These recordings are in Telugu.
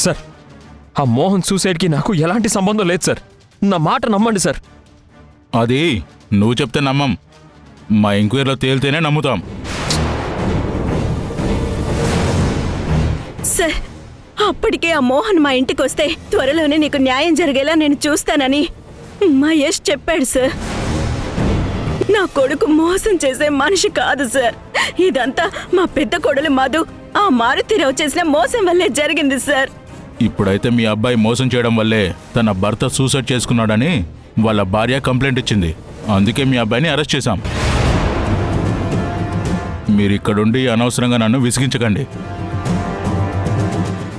సార్, ఆ మోహన్ సూసైడ్కి నాకు ఎలాంటి సంబంధం లేదు సార్. నా మాట నమ్మండి సార్. అది నువ్వు చెప్తే నమ్మం, మా ఎంక్వైరీలో తేలితేనే నమ్ముతాం. సార్, అప్పటికే ఆ మోహన్ మా ఇంటికి వస్తే త్వరలోనే నీకు న్యాయం జరిగేలా నేను చూస్తానని మహేష్ చెప్పాడు సార్. నా కొడుకు మోసం చేసే మనిషి కాదు సార్. ఇదంతా మా పెద్ద కొడులు మధు ఆ మారుతిరావు చేసిన మోసం వల్లే జరిగింది సార్. ఇప్పుడైతే మీ అబ్బాయి మోసం చేయడం వల్లే తన భర్త సూసైడ్ చేసుకున్నాడని వాళ్ళ భార్య కంప్లైంట్ ఇచ్చింది. అందుకే మీ అబ్బాయిని అరెస్ట్ చేశాం. మీరు ఇక్కడుండి అనవసరంగా నన్ను విసిగించకండి.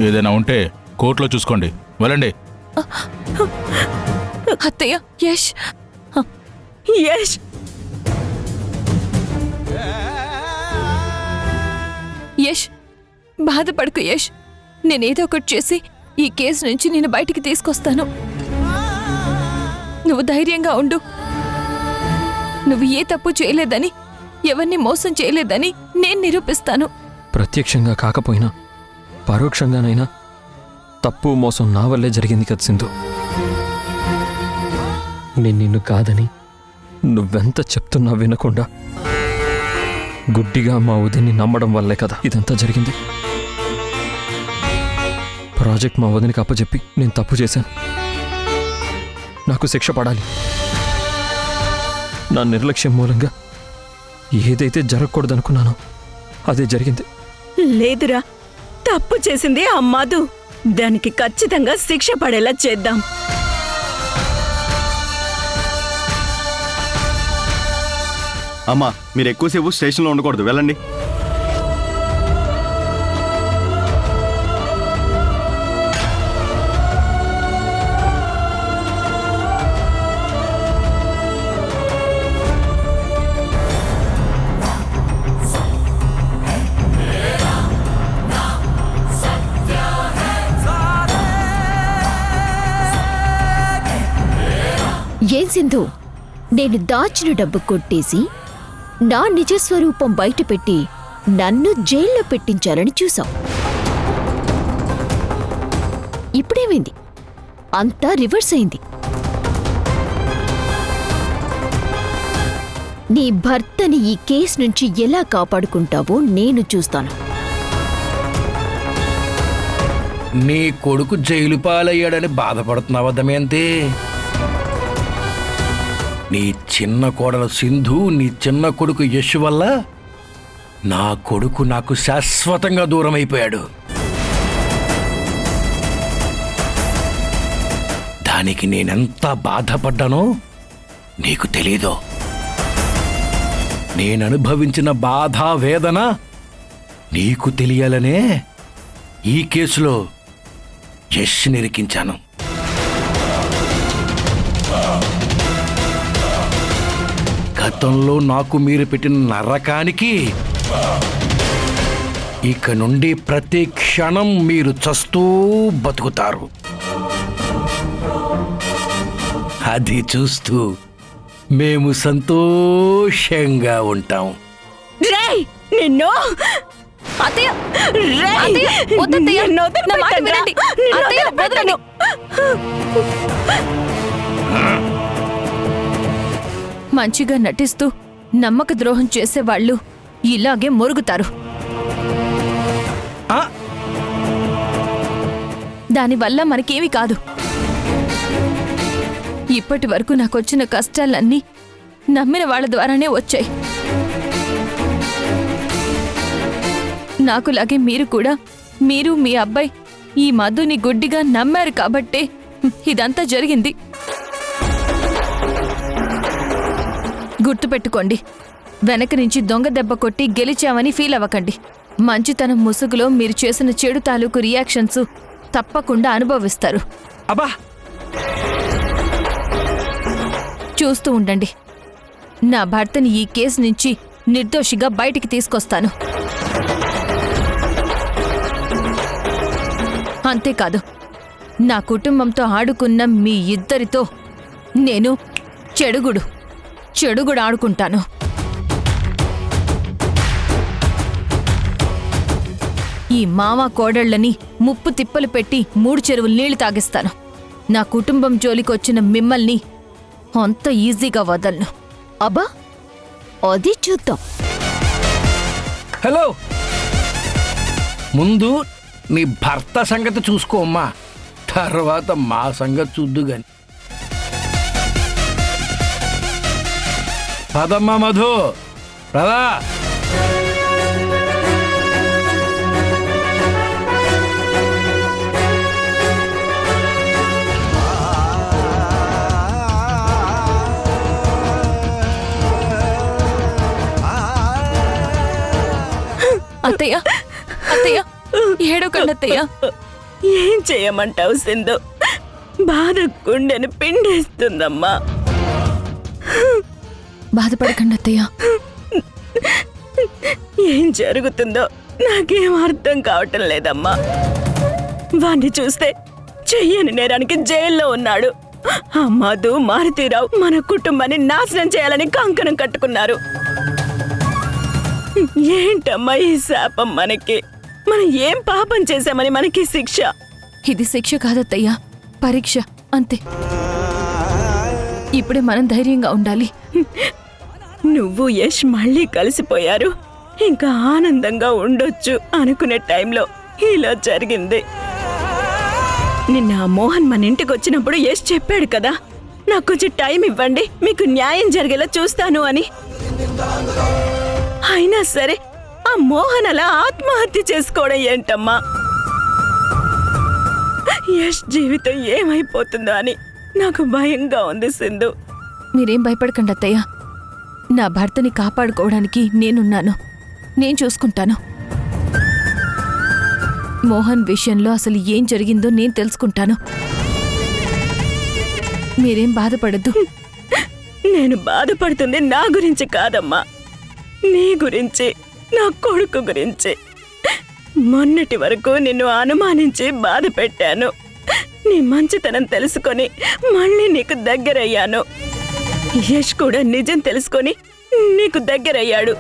ఏదైనా ఉంటే కోర్టులో చూసుకోండి. వెళ్ళండి. అత్తయ్య, యష్ యష్ యష్ బాధపడకు యష్. నేనేదో ఒకటి చేసి ఈ కేసు నుంచి నేను బయటికి తీసుకొస్తాను. నువ్వు ధైర్యంగా ఉండు. నువ్వు ఏ తప్పు చేయలేదని, ఎవరిని మోసం చేయలేదని నేను నిరూపిస్తాను. ప్రత్యక్షంగా కాకపోయినా పరోక్షంగానైనా తప్పు మోసం నా వల్లే జరిగింది కదా సింధు. నేను నిన్ను కాదని నువ్వెంత చెప్తున్నా వినకుండా గుడ్డిగా మా వదిన్ని నమ్మడం వల్లే కదా ఇదంతా జరిగింది. ప్రాజెక్ట్ మా వదినికి అప్పచెప్పి నేను తప్పు చేశాను. నాకు శిక్ష పడాలి. నా నిర్లక్ష్యం మూలంగా ఏదైతే జరగకూడదనుకున్నానో అదే జరిగింది. లేదురా, తప్పు చేసింది ఆ మధు. దానికి ఖచ్చితంగా శిక్ష పడేలా చేద్దాం. అమ్మా, మీరు ఎక్కువసేపు స్టేషన్లో ఉండకూడదు, వెళ్ళండి. ఏం సింధు, నేను దాచిన డబ్బు కొట్టేసి నా నిజస్వరూపం బయటపెట్టి నన్ను జైల్లో పెట్టించాలని చూసావు. ఇప్పుడేమైంది? అంతా రివర్స్ అయింది. నీ భర్తని ఈ కేసు నుంచి ఎలా కాపాడుకుంటావో నేను చూస్తాను. నీ కొడుకు జైలు పాలయ్యాడని బాధపడుతున్నావా దమయంతి? నీ చిన్న కోడలు సింధు, నీ చిన్న కొడుకు యశ్ వల్ల నా కొడుకు నాకు శాశ్వతంగా దూరం అయిపోయాడు. దానికి నేనెంత బాధపడ్డానో నీకు తెలీదు. నేననుభవించిన బాధ, వేదన నీకు తెలియాలనే ఈ కేసులో యశ్ నిరికించాను. గతంలో నాకు మీరు పెట్టిన నరకానికి ఇక నుండి ప్రతి క్షణం మీరు చస్తూ బతుకుతారు. అది చూస్తూ మేము సంతోషంగా ఉంటాం. రేయ్, నిన్ను అత్తయ్య, అత్తయ్య, వద్దత్తయ్య, నా మాట వినండి. అత్తయ్య, వదలండి. మంచిగా నటిస్తూ నమ్మక ద్రోహం చేసేవాళ్ళు ఇలాగే మొరుగుతారు. దానివల్ల మనకేమీ కాదు. ఇప్పటి వరకు నాకొచ్చిన కష్టాలన్నీ నమ్మిన వాళ్ళ ద్వారానే వచ్చాయి. నాకులాగే మీరు కూడా, మీరు మీ అబ్బాయి ఈ మధుని గుడ్డిగా నమ్మారు కాబట్టే ఇదంతా జరిగింది. గుర్తుపెట్టుకోండి, వెనక నుంచి దొంగ దెబ్బ కొట్టి గెలిచామని ఫీల్ అవ్వకండి. మంచితనం ముసుగులో మీరు చేసిన చెడు తాలూకు రియాక్షన్స్ తప్పకుండా అనుభవిస్తారు. అబ్బా, చూస్తూ ఉండండి. నా భర్తని ఈ కేసు నుంచి నిర్దోషిగా బయటికి తీసుకొస్తాను. అంతేకాదు, నా కుటుంబంతో ఆడుకున్న మీ ఇద్దరితో నేను చెడుగుడు ఆడుకుంటాను. ఈ మామ కోడళ్ళని ముప్పు తిప్పలు పెట్టి 3 చెరువులు నీళ్లు తాగిస్తాను. నా కుటుంబం జోలికొచ్చిన మిమ్మల్ని అంత ఈజీగా వదలను. అబ్బా అది చూద్దాం. హలో, ముందు నీ భర్త సంగతి చూసుకో అమ్మా, తర్వాత మా సంగతి చూద్దు గాని. పదమ్మా మధు, రాదా? అత్తయ్య, అత్తయ్య, ఏడోకండి అత్తయ్య. ఏం చేయమంటావు సింధు? బాధ గుండెను పిండేస్తుందమ్మా. బాధపడకండి అత్తయ్య. ఏం జరుగుతుందో నాకేం అర్థం కావటం లేదమ్మా. వాణ్ణి చూస్తే చెయ్యని నేరానికి జైల్లో ఉన్నాడు. ఆ మధు, మారుతీరావు మన కుటుంబాన్ని నాశనం చేయాలని కంకణం కట్టుకున్నారు. ఏంటమ్మా ఈ శాపం మనకి? మనం ఏం పాపం చేశామని మనకి శిక్ష? ఇది శిక్ష కాదత్తయ్య, పరీక్ష అంతే. ఇప్పుడే మనం ధైర్యంగా ఉండాలి. నువ్వు యష్ మళ్ళీ కలిసిపోయారు, ఇంకా ఆనందంగా ఉండొచ్చు అనుకునే టైంలో ఇలా జరిగింది. నిన్న ఆ మోహన్ మన ఇంటికి వచ్చినప్పుడు యష్ చెప్పాడు కదా, నాకు కొంచెం టైం ఇవ్వండి, మీకు న్యాయం జరిగేలా చూస్తాను అని. అయినా సరే ఆ మోహన్ అలా ఆత్మహత్య చేసుకోవడం ఏంటమ్మా? యష్ జీవితం ఏమైపోతుందో అని నాకు భయంగా ఉంది సింధు. మీరేం భయపడకండి అత్తయ్య, నా భర్తని కాపాడుకోవడానికి నేనున్నాను. నేను చూసుకుంటాను. మోహన్ విషయంలో అసలు ఏం జరిగిందో నేను తెలుసుకుంటాను. మీరేం బాధపడద్దు. నేను బాధపడుతుంది నా గురించి కాదమ్మా, నీ గురించి, నా కొడుకు గురించి. మొన్నటి వరకు నిన్ను అనుమానించి బాధ పెట్టాను. నీ మంచితనం తెలుసుకొని మళ్ళీ నీకు దగ్గరయ్యాను. యష్ కూడా నిజం తెలుసుకొని నీకు దగ్గరయ్యాడు.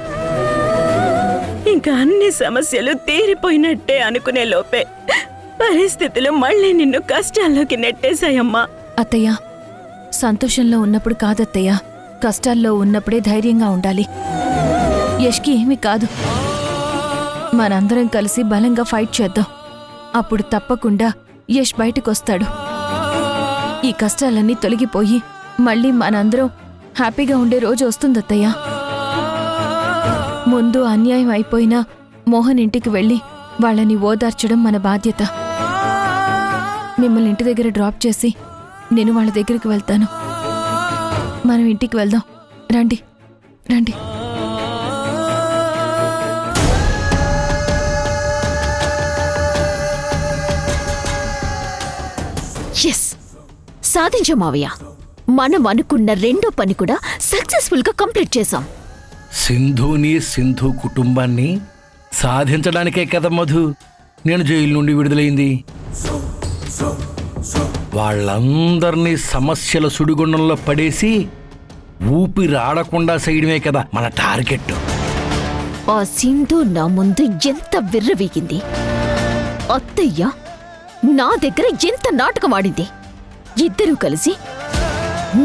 ఇంకా అన్ని సమస్యలు తీరిపోయినట్టే అనుకునే లోపే పరిస్థితులు మళ్ళీ నిన్ను కష్టాల్లోకి నెట్టేశాయమ్మా. అత్తయ్య, సంతోషంలో ఉన్నప్పుడు కాదత్తయ్య, కష్టాల్లో ఉన్నప్పుడే ధైర్యంగా ఉండాలి. యష్కి ఏమీ కాదు. మనందరం కలిసి బలంగా ఫైట్ చేద్దాం. అప్పుడు తప్పకుండా యష్ బయటకొస్తాడు. ఈ కష్టాలన్నీ తొలగిపోయి మళ్ళీ మనందరం హ్యాపీగా ఉండే రోజు వస్తుందత్తయ్య. ముందు అన్యాయం అయిపోయినా మోహన్ ఇంటికి వెళ్ళి వాళ్ళని ఓదార్చడం మన బాధ్యత. మిమ్మల్ని ఇంటి దగ్గర డ్రాప్ చేసి నేను వాళ్ళ దగ్గరికి వెళ్తాను. మనం ఇంటికి వెళ్దాం. రండి రండి. ఎస్, సాధించాం మావయ్య. మనం అనుకున్న రెండో పని కూడా సక్సెస్ఫుల్ గా కంప్లీట్ చేశాం. సింధుని, సింధు కుటుంబాన్ని సాధించడానికే కదా మధు నేను జైలు నుండి విడుదలైంది. వాళ్ళందరినీ సమస్యల సుడిగుండంలో పడేసి ఊపిరాడకుండా చేయడమే కదా మన టార్గెట్. ఆ సింధు నా ముందు ఎంత విర్రవీగింది, అత్తయ్య నా దగ్గర ఎంత నాటకం ఆడింది. ఇద్దరూ కలిసి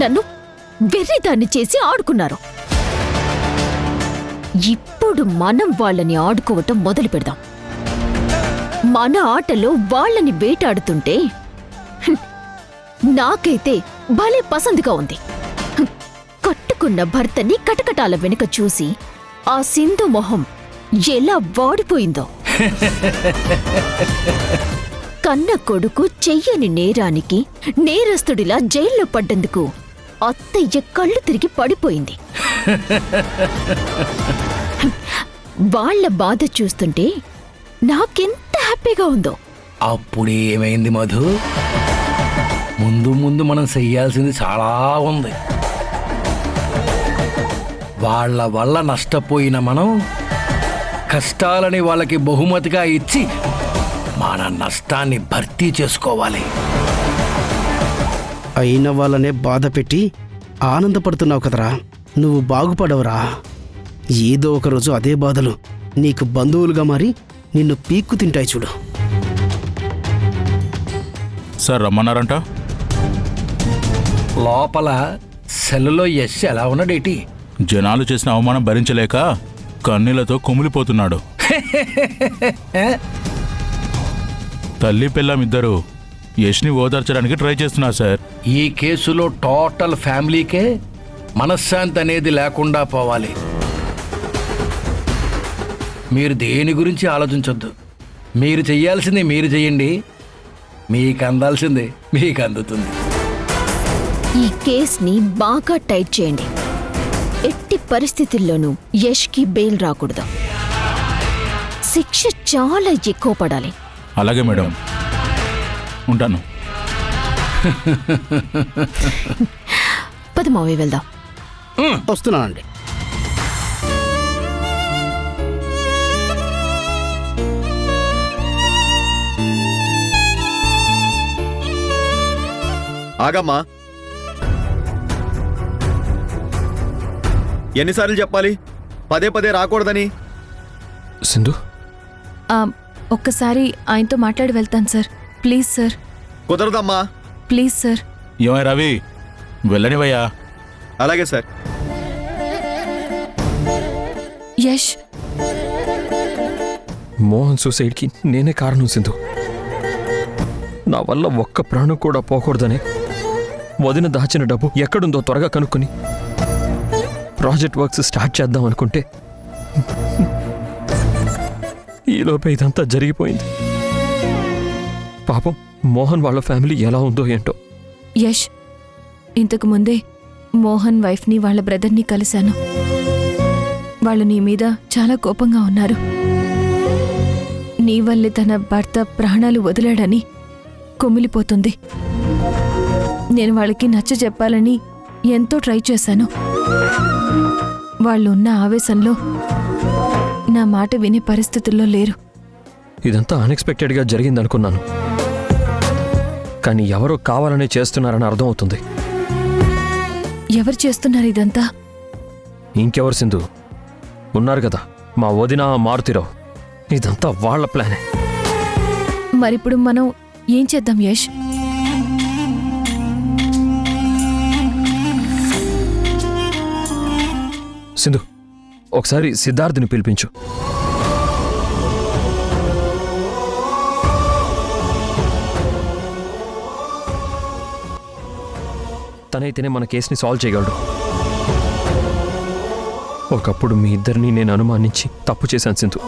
నన్ను వెర్రిదాన్ని చేసి ఆడుకున్నారు. ఇప్పుడు మనం వాళ్ళని ఆడుకోవటం మొదలు పెడదాం. మన ఆటలో వాళ్ళని వేటాడుతుంటే నాకైతే భలే పసందుగా ఉంది. కట్టుకున్న భర్తని కటకటాల వెనుక చూసి ఆ సింధు మొహం ఎలా వాడిపోయిందో. కన్న కొడుకు చెయ్యని నేరానికి నేరస్తుడిలా జైల్లో పడ్డందుకు అత్తయ్య కళ్ళు తిరిగి పడిపోయింది. వాళ్ళ బాధ చూస్తుంటే నాకెంత హ్యాపీగా ఉందో. అప్పుడేమైంది మధు? ముందు ముందు మనం చెయ్యాల్సింది చాలా ఉంది. వాళ్ళ వల్ల నష్టపోయిన మనం కష్టాలని వాళ్ళకి బహుమతిగా ఇచ్చి మన నష్టాన్ని భర్తీ చేసుకోవాలి. అయిన వాళ్ళనే బాధ పెట్టి ఆనందపడుతున్నావు కదరా, నువ్వు బాగుపడవురా. ఏదో ఒకరోజు అదే బాధలు నీకు బంధువులుగా మారి నిన్ను పీక్కు తింటాయి చూడు. సార్ రమ్మన్నారంట. లోపల సెల్లో యశ్ ఎలా ఉన్నాడేటి? జనాలు చేసిన అవమానం భరించలేక కన్నీళ్లతో కుమిలిపోతున్నాడు. తల్లి పిల్లమిద్దరూ యష్ని ఓదార్చడానికి ట్రై చేస్తున్నారు సార్. ఈ కేసులో టోటల్ ఫ్యామిలీకే మనశ్శాంతి అనేది లేకుండా పోవాలి. మీరు దేని గురించి ఆలోచించొద్దు. మీరు చెయ్యాల్సింది మీరు చెయ్యండి. మీకు అందాల్సింది మీకు అందుతుంది. ఈ కేస్ని బాగా టైట్ చేయండి. ఎట్టి పరిస్థితుల్లోనూ యష్కి బెయిల్ రాకూడదు. శిక్ష చాలా ఎక్కువ పడాలి. అలాగే మేడం, ఉంటాను. పద మావయ్య వెళ్దాం. వస్తున్నానండి. ఆగమ్మా, ఎన్నిసార్లు చెప్పాలి పదే పదే రాకూడదని? సింధు, ఒక్కసారి ఆయనతో మాట్లాడి వెళ్తాను సార్. Please sir. కుదరదమ్మా. Please sir. ఏమై రవి, వెళ్ళనివయ్యా. అలాగే సార్. యష్, మోహన్ సూసైడ్కి నేనే కారణం సింధు. నా వల్ల ఒక్క ప్రాణం కూడా పోకూడదని వదిన దాచిన డబ్బు ఎక్కడుందో త్వరగా కనుక్కొని ప్రాజెక్ట్ వర్క్స్ స్టార్ట్ చేద్దాం అనుకుంటే ఈలోపే ఇదంతా జరిగిపోయింది. పాపం మోహన్ వాళ్ళ ఫ్యామిలీ ఎలా ఉందో ఏంటో. యష్, ఇంతకు ముందే మోహన్ వైఫ్ని వాళ్ళ బ్రదర్ని కలిశాను. వాళ్ళు నీ మీద చాలా కోపంగా ఉన్నారు. నీ వల్లే తన భర్త ప్రాణాలు వదిలాడని కుమిలిపోతుంది. నేను వాళ్ళకి నచ్చ చెప్పాలని ఎంతో ట్రై చేశాను. వాళ్ళున్న ఆవేశంలో నా మాట వినే పరిస్థితుల్లో లేరు. ఇదంతా అన్ఎక్స్పెక్టెడ్గా జరిగిందనుకున్నాను, కానీ ఎవరో కావాలనే చేస్తున్నారని అర్థమవుతుంది. ఎవరు చేస్తున్నారు ఇదంతా? ఇంకెవరు సింధు, ఉన్నారు కదా మా వదిన మారుతిరావు. ఇదంతా వాళ్ళ ప్లానే. మరిప్పుడు మనం ఏం చేద్దాం యష్? సింధు, ఒకసారి సిద్ధార్థ్ని పిలిపించు. తనైతేనే మన కేసుని సాల్వ్ చేయగలడు. ఒకప్పుడు మీ ఇద్దరిని నేను అనుమానించి తప్పు చేశాను సింధు,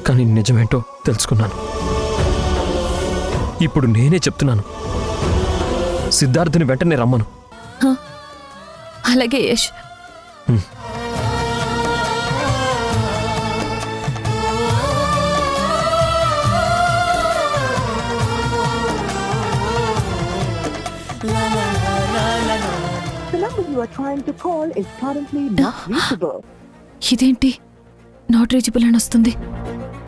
కానీ నిజమేంటో తెలుసుకున్నాను. ఇప్పుడు నేనే చెప్తున్నాను, సిద్ధార్థ్ని వెంటనే రమ్మను. అలాగే Yash. The number you are trying to call is currently not reachable. ఇదేంటి నాట్ రీచబుల్ అని వస్తుంది?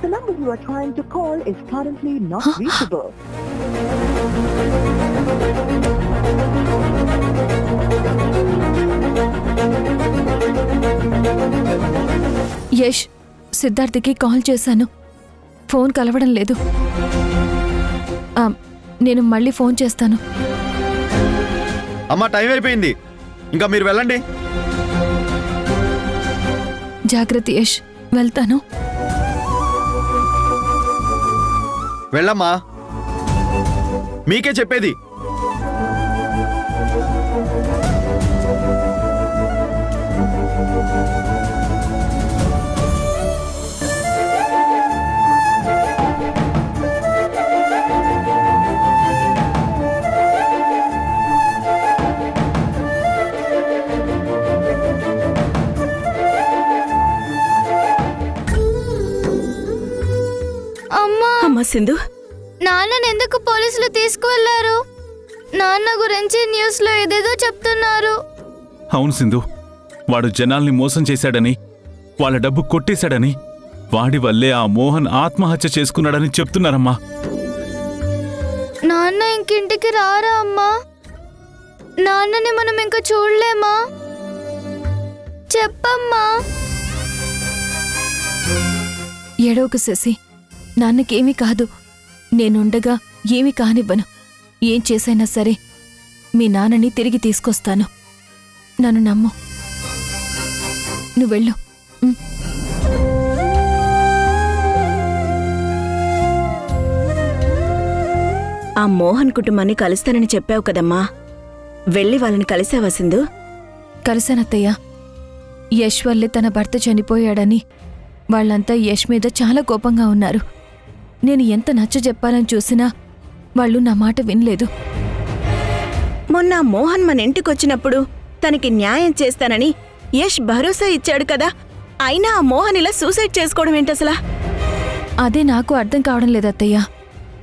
The number you are trying to call is currently not reachable. Yash, సిద్ధార్థ్కి కాల్ చేశాను, ఫోన్ కలవడం లేదు. నేను మళ్ళీ ఫోన్ చేస్తాను. అమ్మా, టైం అయిపోయింది, ఇంకా మీరు వెళ్ళండి. జాగ్రత్త యష్, వెళ్తాను. వెళ్ళమ్మా, మీకే చెప్పేది. అమ్మా సింధు, నాన్నని ఎందుకు పోలీసులు తీసుకువెళ్లారు? నాన్న గురించి న్యూస్ లో ఏదేదో చెప్తున్నారు. అవును సింధు, వాడు జనాల్ని మోసం చేశాడని, వాళ్ళ డబ్బు కొట్టేశాడని, వాడి వల్లే ఆ మోహన్ ఆత్మహత్య చేసుకున్నాడని చెప్తున్నారమ్మా. నాన్న ఇంకింటికి రారా అమ్మా? నాన్నని మనం ఇంకా చూడలేమా? చెప్పమ్మా. ఏడవకు శశి, నాన్నకేమీ కాదు. నేనుండగా ఏమీ కానివ్వను. ఏం చేసైనా సరే మీ నాన్నని తిరిగి తీసుకొస్తాను. నన్ను నమ్ము. నువ్వెళ్ళు. ఆ మోహన్ కుటుంబాన్ని కలుస్తానని చెప్పావు కదమ్మా, వెళ్ళి వాళ్ళని కలిసావా సింధు? కలిశానత్తయ్య. యశ్ వల్లే తన భర్త చనిపోయాడని వాళ్ళంతా యశ్ మీద చాలా కోపంగా ఉన్నారు. నేను ఎంత నచ్చజెప్పాలని చూసినా వాళ్ళు నా మాట వినలేదు. మొన్న మోహన్ మన ఇంటికొచ్చినప్పుడు తనకి న్యాయం చేస్తానని యశ్ భరోసా ఇచ్చాడు కదా, అయినా ఆ మోహన్ ఇలా సూసైడ్ చేసుకోవడం ఏంటసలా? అదే నాకు అర్థం కావడం లేదత్తయ్య.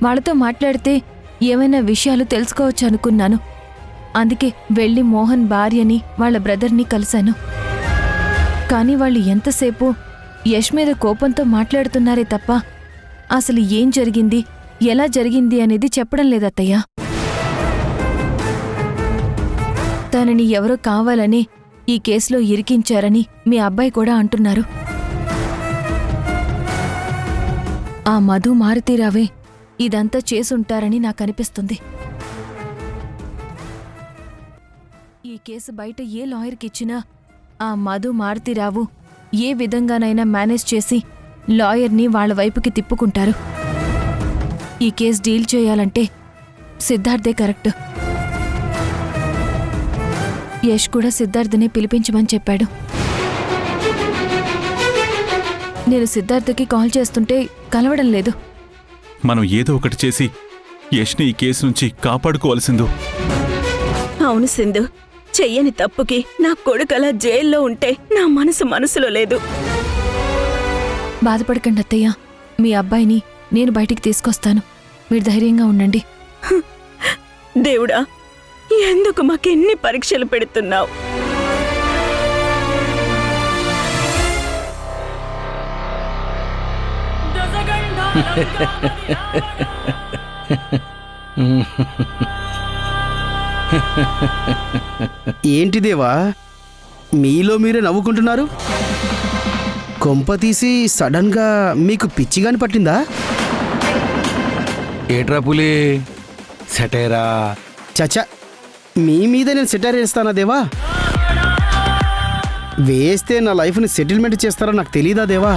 వాళ్ళతో మాట్లాడితే ఏమైనా విషయాలు తెలుసుకోవచ్చు అనుకున్నాను. అందుకే వెళ్ళి మోహన్ భార్యని వాళ్ళ బ్రదర్ని కలిశాను. కానీ వాళ్ళు ఎంతసేపు యశ్ మీద కోపంతో మాట్లాడుతున్నారే తప్ప అసలు ఏం జరిగింది, ఎలా జరిగింది అనేది చెప్పడం లేదత్తయ్య. తనని ఎవరో కావాలని ఈ కేసులో ఇరికించారని మీ అబ్బాయి కూడా అంటున్నారు. ఆ మధు మారుతీరావే ఇదంతా చేసుంటారని నాకనిపిస్తుంది. ఈ కేసు బయట ఏ లాయర్కిచ్చినా ఆ మధు మారుతీరావు ఏ విధంగానైనా మేనేజ్ చేసి లాయర్ని వాళ్ళ వైపుకి తిప్పుకుంటారు. ఈ కేసు డీల్ చేయాలంటే సిద్ధార్థే కరెక్ట్. యశ్ కూడా సిద్ధార్థనే పిలిపించమని చెప్పాడు. నేను సిద్ధార్థకి కాల్ చేస్తుంటే కలవడం లేదు. మనం ఏదో ఒకటి చేసి యష్ని ఈ కేసు నుంచి కాపాడుకోవాల్సిందో. అవును సింధు, చెయ్యని తప్పుకి నా కొడుకలా జైల్లో ఉంటే నా మనసులో లేదు. బాధపడకండి అత్తయ్య, మీ అబ్బాయిని నేను బయటికి తీసుకొస్తాను. మీరు ధైర్యంగా ఉండండి. దేవుడా, ఎందుకు మాకెన్ని పరీక్షలు పెడుతున్నావు? ఏంటి దేవా, మీలో మీరే నవ్వుకుంటున్నారు? కొంప తీసి సడన్ గా మీకు పిచ్చిగాని పట్టిందా? ఏట్రా పులి, సెటైరా? చచ్చా, మీ మీద నేను సెటైర్ వేస్తానా దేవా? వేస్తే నా లైఫ్ని సెటిల్మెంట్ చేస్తారో నాకు తెలీదా దేవా?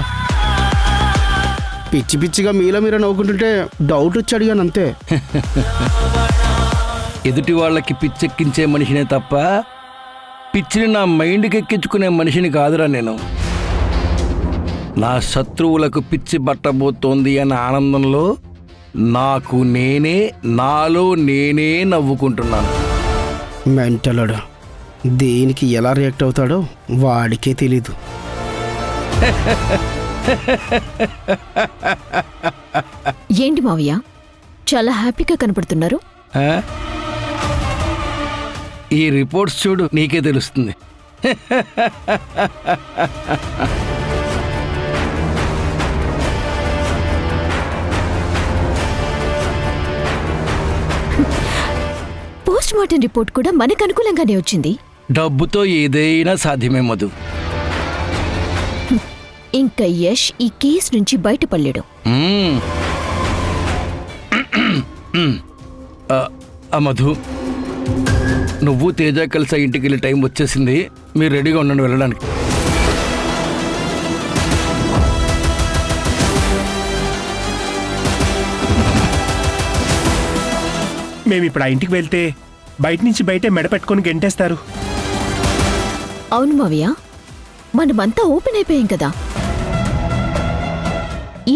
పిచ్చి పిచ్చిగా మీలో మీరే నవ్వుకుంటుంటే డౌట్ వచ్చి అడిగాను అంతే. ఎదుటి వాళ్ళకి పిచ్చెక్కించే మనిషినే తప్ప పిచ్చిని నా మైండ్కి ఎక్కించుకునే మనిషిని కాదురా నేను. నా శత్రువులకు పిచ్చి బట్టబోతోంది అన్న ఆనందంలో నాకు నేనే, నాలో నేనే నవ్వుకుంటున్నాను. మెంటలడు దేనికి ఎలా రియాక్ట్ అవుతాడో వాడికే తెలీదు. ఏంటి మావయ్య, చాలా హ్యాపీగా కనపడుతున్నారు. ఆ? ఈ రిపోర్ట్స్ చూడు, నీకే తెలుస్తుంది. పోస్ట్ మార్టం రిపోర్ట్ కూడా మనకు అనుకూలంగానే వచ్చింది. డబ్బుతో ఏదైనా సాధ్యమే మధు. ఇంకా యశ్ ఈ కేసు నుంచి బయటపడలేడు. మధు, నువ్వు తేజ కలిసి ఇంటికి వెళ్ళే టైం వచ్చేసింది. మీరు రెడీగా ఉండండి వెళ్ళడానికి. మేమిప్పుడు ఆ ఇంటికి వెళ్తే బయట నుంచి బయటే మెడపెట్టుకొని గెంటేస్తారు. అవును మావయ్య, మనమంతా ఓపెన్ అయిపోయాం కదా.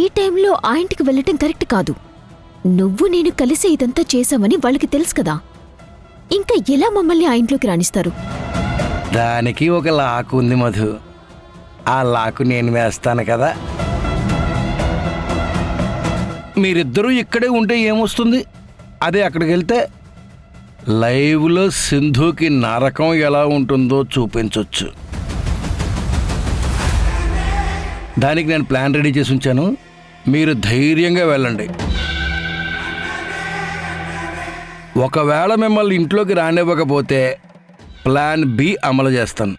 ఈ టైంలో ఆ ఇంటికి వెళ్ళటం కరెక్ట్ కాదు. నువ్వు నేను కలిసి ఇదంతా చేశామని వాళ్ళకి తెలుసు కదా. ఇంకా ఎలా మమ్మల్ని ఆ ఇంట్లోకి రాణిస్తారు? దానికి ఒక లాకు ఉంది మధు. ఆ లాకు నేను వేస్తాను కదా. మీరిద్దరూ ఇక్కడే ఉంటే ఏమొస్తుంది? అదే అక్కడికి వెళ్తే లైవ్లో సింధుకి నరకం ఎలా ఉంటుందో చూపించవచ్చు. దానికి నేను ప్లాన్ రెడీ చేసి ఉంచాను. మీరు ధైర్యంగా వెళ్ళండి. ఒకవేళ మిమ్మల్ని ఇంట్లోకి రానివ్వకపోతే ప్లాన్ బి అమలు చేస్తాను.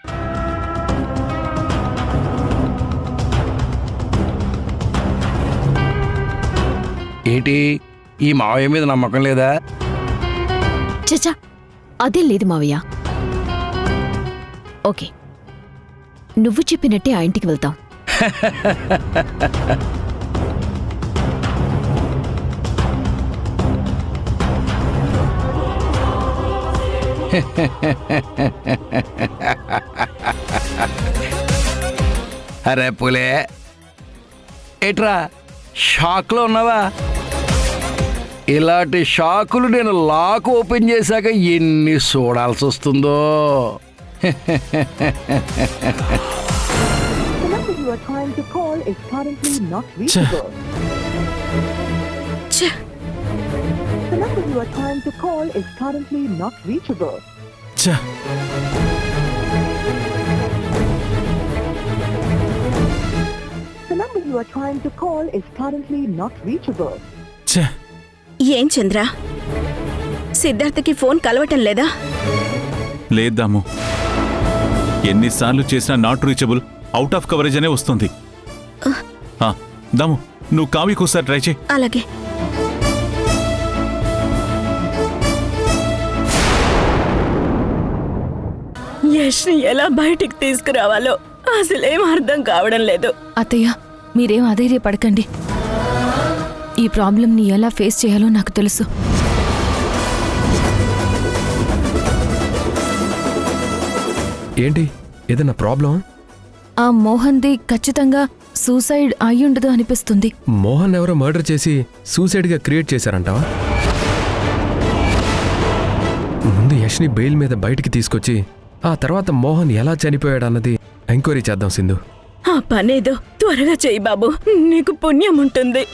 ఏంటి ఈ మావయ్య మీద నమ్మకం లేదా? చచా, అదేం లేదు మావయ్య. ఓకే, నువ్వు చెప్పినట్టే ఆ ఇంటికి వెళ్తాం. అరే పులే, ఏట్రా షాక్లో ఉన్నావా? ఇలాంటి షాకులు నేను లాక్ ఓపెన్ చేశాక ఎన్ని చూడాల్సి వస్తుందో. The number you are trying to call is currently not reachable. The number you are trying to call is currently not reachable. ఛ! The number you are trying to call is currently not reachable. ఛ! ఏం చంద్ర, సిద్ధార్థకి ఫోన్ కలవటం లేదా? లేద్దాము. ఎన్నిసార్లు చేసినా not reachable, out of coverage అనే వస్తుంది. దాము, నువ్వు కావ్యకు ఒకసారి ట్రై చేయి. అలాగే. యష్ని ఎలా బయటికి తీసుకురావాలో అసలేం అర్థం కావడం లేదు. అత్తయ్య, మీరేం అధైర్యపడకండి. ఈ ప్రాబ్లంని ఎలా ఫేస్ చేయాలో నాకు తెలుసు. ఏంటి, ఏదైనా ప్రాబ్లం? ఆ మోహన్ది ఖచ్చితంగా సూసైడ్ అయ్యుండదు అనిపిస్తుంది. మోహన్ ఎవరో మర్డర్ చేసి సూసైడ్గా క్రియేట్ చేశారంటావా? ముందు యష్ని బెయిల్ మీద బయటికి తీసుకొచ్చి ఆ తర్వాత మోహన్ ఎలా చనిపోయాడన్నది ఎంక్వైరీ చేద్దాం సింధు. ఆ పనేదో త్వరగా చెయ్యి బాబు, నీకు పుణ్యం ఉంటుంది.